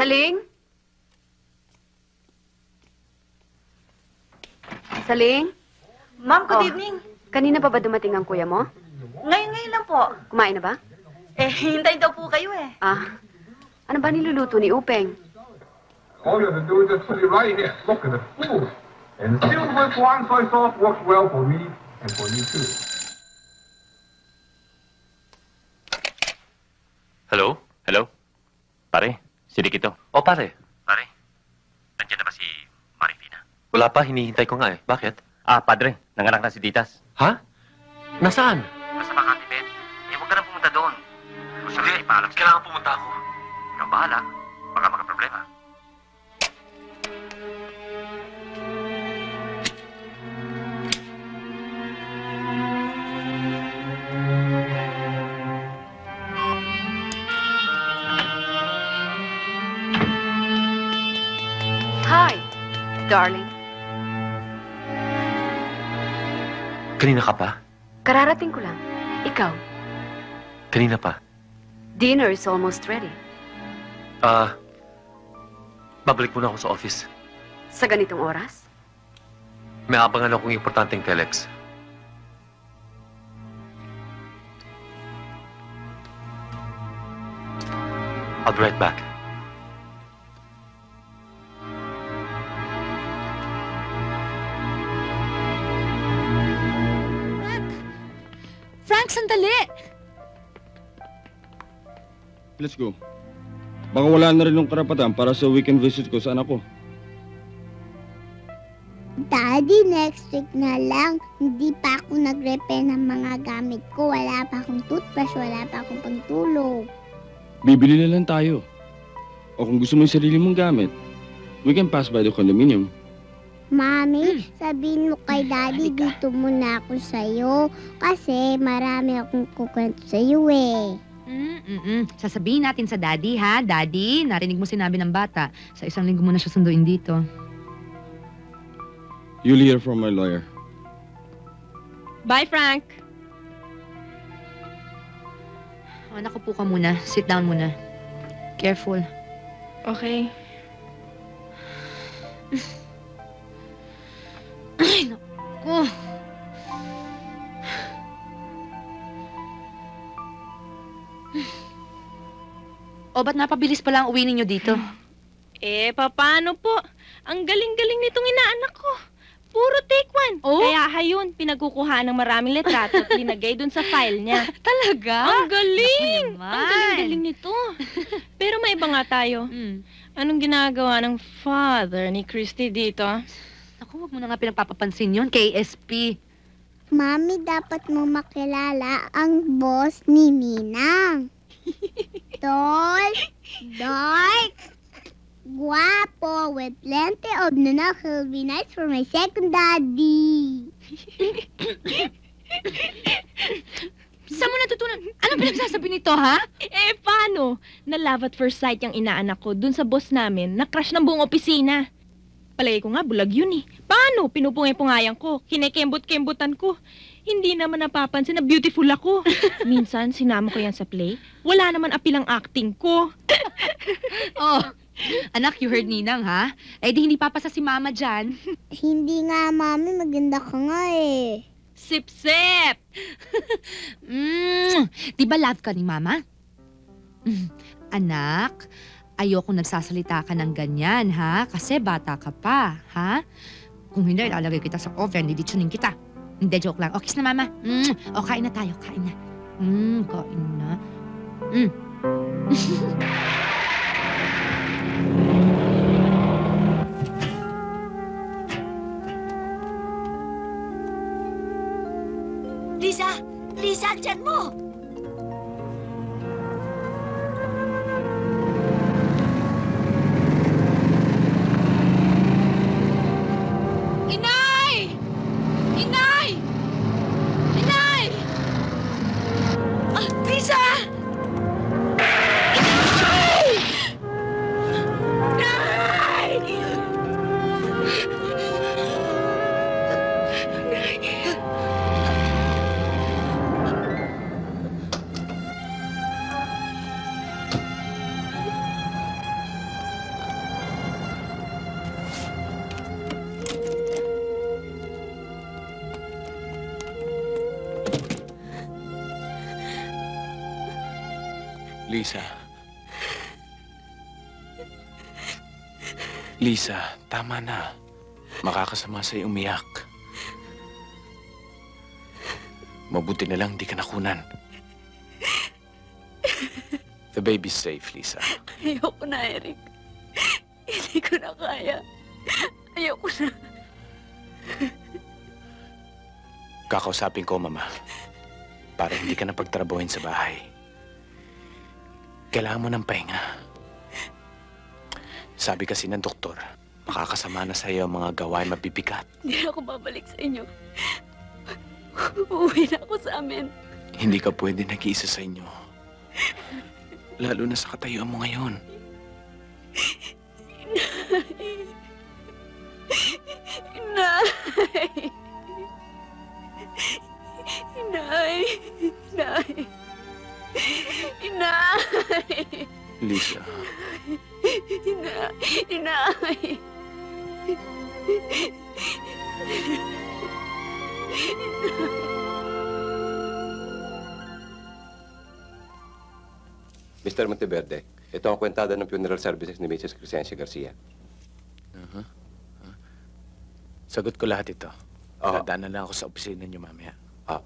Saling? Saling? Ma'am, good Oh. evening. Kanina pa ba dumating ang kuya mo? Ngayon lang po. Kumain na ba? Hintay daw po kayo eh. Ah, ano ba niluluto ni Upeng? All you have to do is just put it right here. Look at the food. And filled with wine soy sauce works well for me and for you too. Hello? Hello? Pare, si Rick ito. O pare, Pare, nandiyan na ba si Marifina? wala pa, hinihintay ko nga eh. Bakit? Ah, padre, nanganak na si Titas. Ha? Nasaan? Nasa Makati, Ben. Eh, huwag ka na pumunta doon. Gusto rin ipaalam sa'yo. Kailangan pumunta ako. Ikaw bahala. Baka magka-problema. Hi, darling. Kanina ka pa? Kararating ko lang. Ikaw, Kanina pa? dinner is almost ready. Babalik muna ako sa office. Sa ganitong oras? May abangan akong importanteng telex. I'll be right back. Frank, sandali! Let's go. Baka wala na rin ng karapatan para sa weekend visit ko sa anak ko. Daddy, next week na lang. Hindi pa ako nag-repair ng mga gamit ko. Wala pa akong toothbrush, wala pa akong pagtulog. Bibili na lang tayo. O kung gusto mo yung sarili mong gamit, we can pass by the condominium. Mami, sabihin mo kay Daddy, dito muna ako sa'yo. Kasi marami akong kukwento sa'yo eh. Sasabihin natin sa Daddy, ha? Daddy, narinig mo sinabi ng bata. Sa 1 linggo mo na siya sunduin dito. You'll hear from my lawyer. Bye, Frank. Oh, naku po ka muna. Sit down muna. Careful. Okay. Ay, naku. O, ba't napabilis pala ang uwi ninyo dito? Paano po? Ang galing-galing nitong inaanak ko. Puro take one. Oh? Kaya hayun, pinagkukuhaan ng maraming litrato at linagay dun sa file niya. Talaga? Ang galing! Naku Ang naman. galing-galing nito. Pero may iba nga tayo. Anong ginagawa ng father ni Christy dito? Naku, wag mo na nga pinagpapapansin yun, KSP. Mami, dapat mo makilala ang boss ni Ninang. Tall, dark, guapo, with plenty of nanak. He'll be nice for my second daddy. Saan mo natutunan? Anong pinagsasabi nito, ha? Paano? Na love at first sight yung inaanak ko dun sa boss namin na crush ng buong opisina. Palagay ko nga, bulag yun eh. Paano? Pinupungay-pungayan ko. Kinekembot-kembotan ko. Hindi naman napapansin na beautiful ako. Minsan, sinama ko yan sa play. Wala naman apilang acting ko. Oh, anak, you heard Ninang, ha? Eh, di hindi papasa si Mama dyan. Hindi nga, Mami. Maganda ka nga eh. Sip-sip! Di ba love ka ni Mama? Anak, ayoko nagsasalita ka ng ganyan, ha? Kasi bata ka pa, ha? Kung hindi, ilalagay kita sa oven, diditsunin kita. Hindi, joke lang. O, kiss na, Mama. O, kain na tayo, kain na. Kain na. Lisa! Lisa, dyan mo! Inay! Inay! Inay! Lisa! Lisa. Lisa, tama na. Makakasama sa'yo umiyak. Mabuti na lang di ka nakunan. The baby's safe, Lisa. Ayoko na, Eric. Hindi ko na kaya. Ayoko na. Kakausapin ko, Mama. Para hindi ka na pagtrabuhin sa bahay. Kailangan mo ng pahinga. Sabi kasi ng doktor, makakasama na sa'yo ang mga gawain mabibigat. Hindi na ako babalik sa inyo. Uuwi na ako sa amin. Hindi ka pwede nag-iisa sa inyo. Lalo na sa katayuan mo ngayon. Inay! Inay! Inay! Inay! Lisa, Inay! Inay! Mr. Monteverde, ito ang kwentada ng funeral services ni Mrs. Crescencia Garcia. sagot ko lahat ito. Oo. Dadaanan lang ako sa opisina niyo mamaya. Ah,